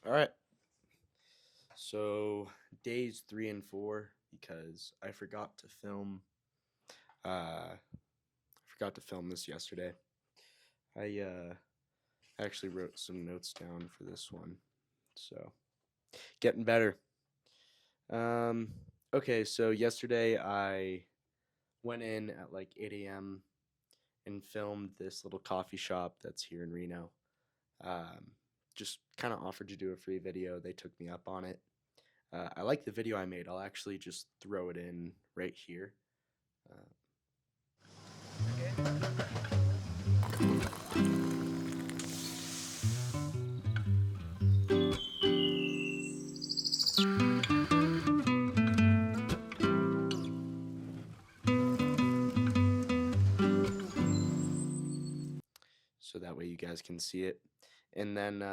All right. So days 3 and 4 because I forgot to film. Forgot to film this yesterday. I actually wrote some notes down for this one, so getting better. Um, okay, so yesterday I went in at like 8 a.m. and filmed this little coffee shop that's here in Reno. Um, just kind of offered to do a free video. They took me up on it. I like the video I made. I'll actually just throw it in right here. Uh, so that way you guys can see it. And then,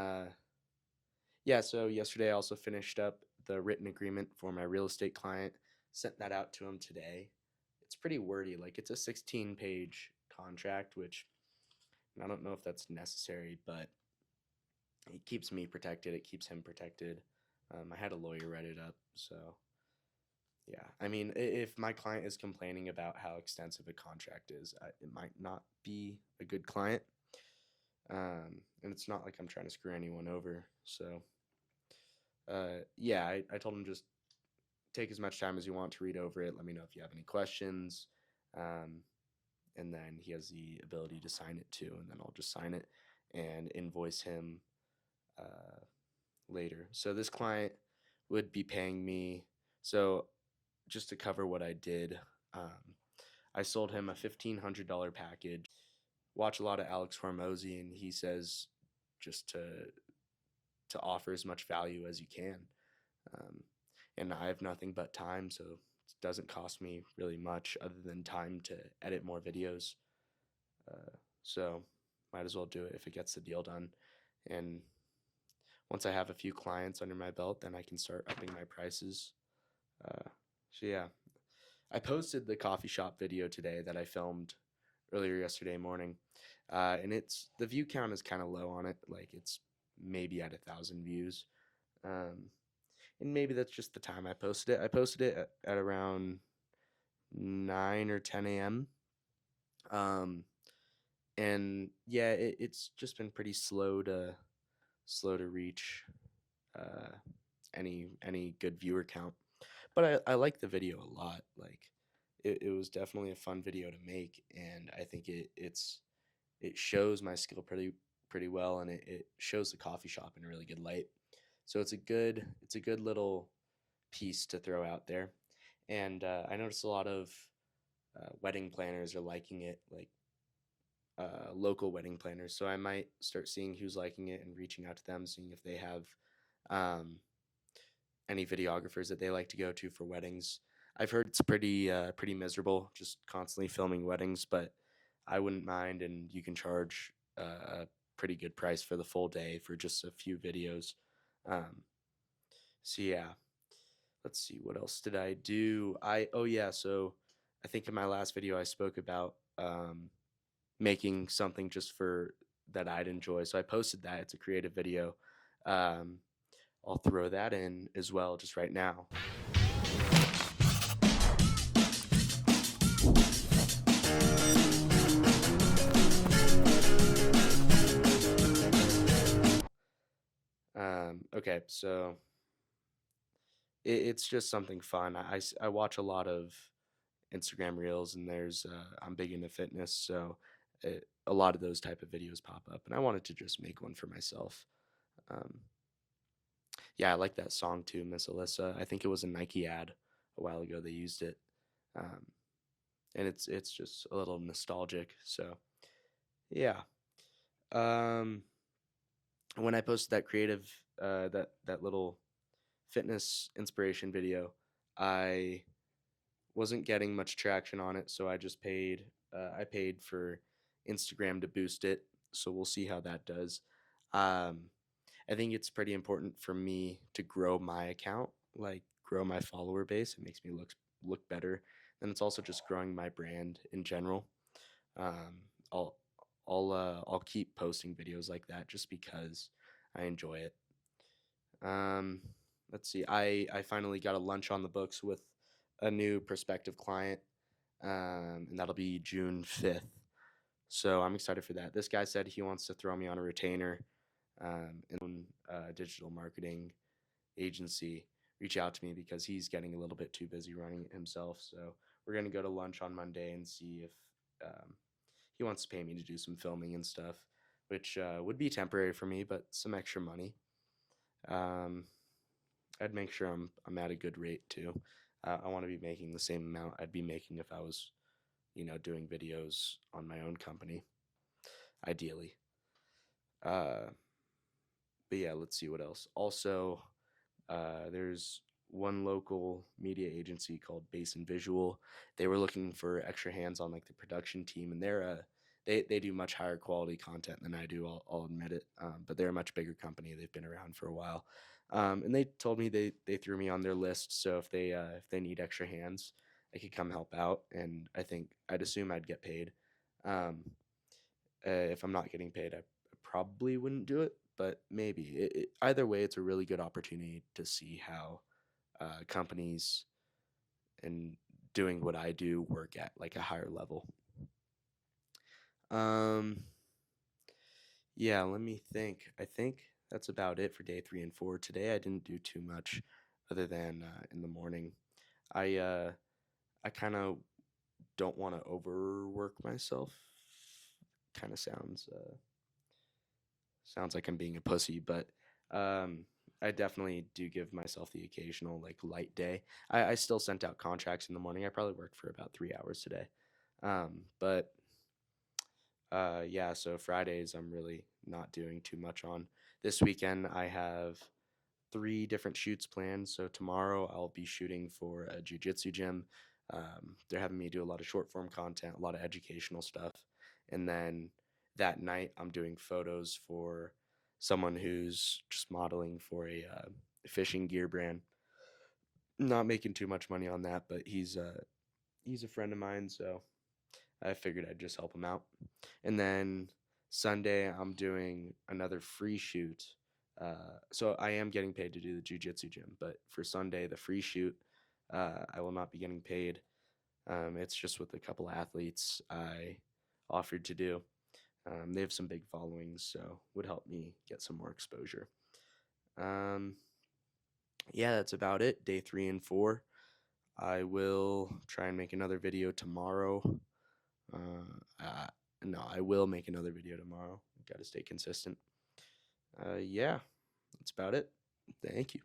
yeah, so yesterday I also finished up the written agreement for my real estate client, sent that out to him today. It's pretty wordy, like it's a 16-page contract, which I don't know if that's necessary, but it keeps me protected, it keeps him protected. I had a lawyer write it up, so yeah. I mean, if my client is complaining about how extensive a contract is, it might not be a good client. And it's not like I'm trying to screw anyone over. So, yeah, I told him just take as much time as you want to read over it. Let me know if you have any questions. Um, and then he has the ability to sign it too. And then I'll just sign it and invoice him uh, later. So this client would be paying me. So just to cover what I did, I sold him a $1,500 package. Watch a lot of Alex Hormozy, and he says just to offer as much value as you can. Um, and I have nothing but time, so it doesn't cost me really much other than time to edit more videos. So might as well do it if it gets the deal done. And once I have a few clients under my belt, then I can start upping my prices. So yeah, I posted the coffee shop video today that I filmed earlier yesterday morning, and it's the view count is kind of low on it. Like it's maybe at 1,000 views, and maybe that's just the time I posted it. I posted it at around 9 or 10 a.m. Um, and yeah, it's just been pretty slow to reach uh, any good viewer count. But I like the video a lot. Like it was definitely a fun video to make, and I think it shows my skill pretty well, and it shows the coffee shop in a really good light. So it's a good little piece to throw out there. And I noticed a lot of wedding planners are liking it, like local wedding planners. So I might start seeing who's liking it and reaching out to them, seeing if they have um, any videographers that they like to go to for weddings. I've heard it's pretty miserable just constantly filming weddings, but I wouldn't mind, and you can charge a pretty good price for the full day for just a few videos. Um, so yeah, let's see, what else did I do? Oh yeah, so I think in my last video I spoke about making something just for that I'd enjoy. So I posted that. It's a creative video. Um, I'll throw that in as well just right now. Okay, so it's just something fun. I watch a lot of Instagram reels, and I'm big into fitness, so a lot of those type of videos pop up, and I wanted to just make one for myself. Um, yeah, I like that song too, Miss Alyssa. I think it was a Nike ad a while ago. They used it, um, and it's just a little nostalgic. So yeah. Um, when I posted that creative that little fitness inspiration video, I wasn't getting much traction on it, so I paid for Instagram to boost it. So we'll see how that does. Um, I think it's pretty important for me to grow my account, like grow my follower base. It makes me look better, and it's also just growing my brand in general. Um, I'll I'll keep posting videos like that just because I enjoy it. Um, let's see. I finally got a lunch on the books with a new prospective client, and that'll be June 5th. So I'm excited for that. This guy said he wants to throw me on a retainer, in digital marketing agency reach out to me because he's getting a little bit too busy running it himself. So we're gonna go to lunch on Monday and see if um, he wants to pay me to do some filming and stuff, which would be temporary for me, but some extra money. Um, I'd make sure I'm at a good rate too. I want to be making the same amount I'd be making if I was, doing videos on my own company, ideally. Uh, but yeah, let's see what else. Also, there's one local media agency called Basin Visual. They were looking for extra hands on like the production team, and they do much higher quality content than I do. I'll admit it, but they're a much bigger company. They've been around for a while, and they told me they threw me on their list. So if they need extra hands, I could come help out, and I'd assume I'd get paid. Um, if I'm not getting paid, I probably wouldn't do it, but maybe. Either way, it's a really good opportunity to see how companies and doing what I do work at like a higher level. Um, yeah, let me think. I think that's about it for day 3 and 4. Today I didn't do too much other than in the morning. I uh, I kind of don't want to overwork myself. Kind of sounds like I'm being a pussy, but um, I definitely do give myself the occasional like light day. I still sent out contracts in the morning. I probably worked for about 3 hours today. But yeah, so Fridays I'm really not doing too much on. This weekend I have 3 different shoots planned. So tomorrow I'll be shooting for a jujitsu gym. They're having me do a lot of short form content, a lot of educational stuff. And then that night I'm doing photos for someone who's just modeling for a fishing gear brand. Not making too much money on that, but he's a friend of mine, so I figured I'd just help him out. And then Sunday, I'm doing another free shoot. So I am getting paid to do the jujitsu gym, but for Sunday, the free shoot, I will not be getting paid. It's just with a couple athletes I offered to do. They have some big followings, so would help me get some more exposure. Um, yeah, that's about it. Day 3 and 4. I will try and make another video tomorrow. Uh, no, I will make another video tomorrow. Got to stay consistent. Yeah, that's about it. Thank you.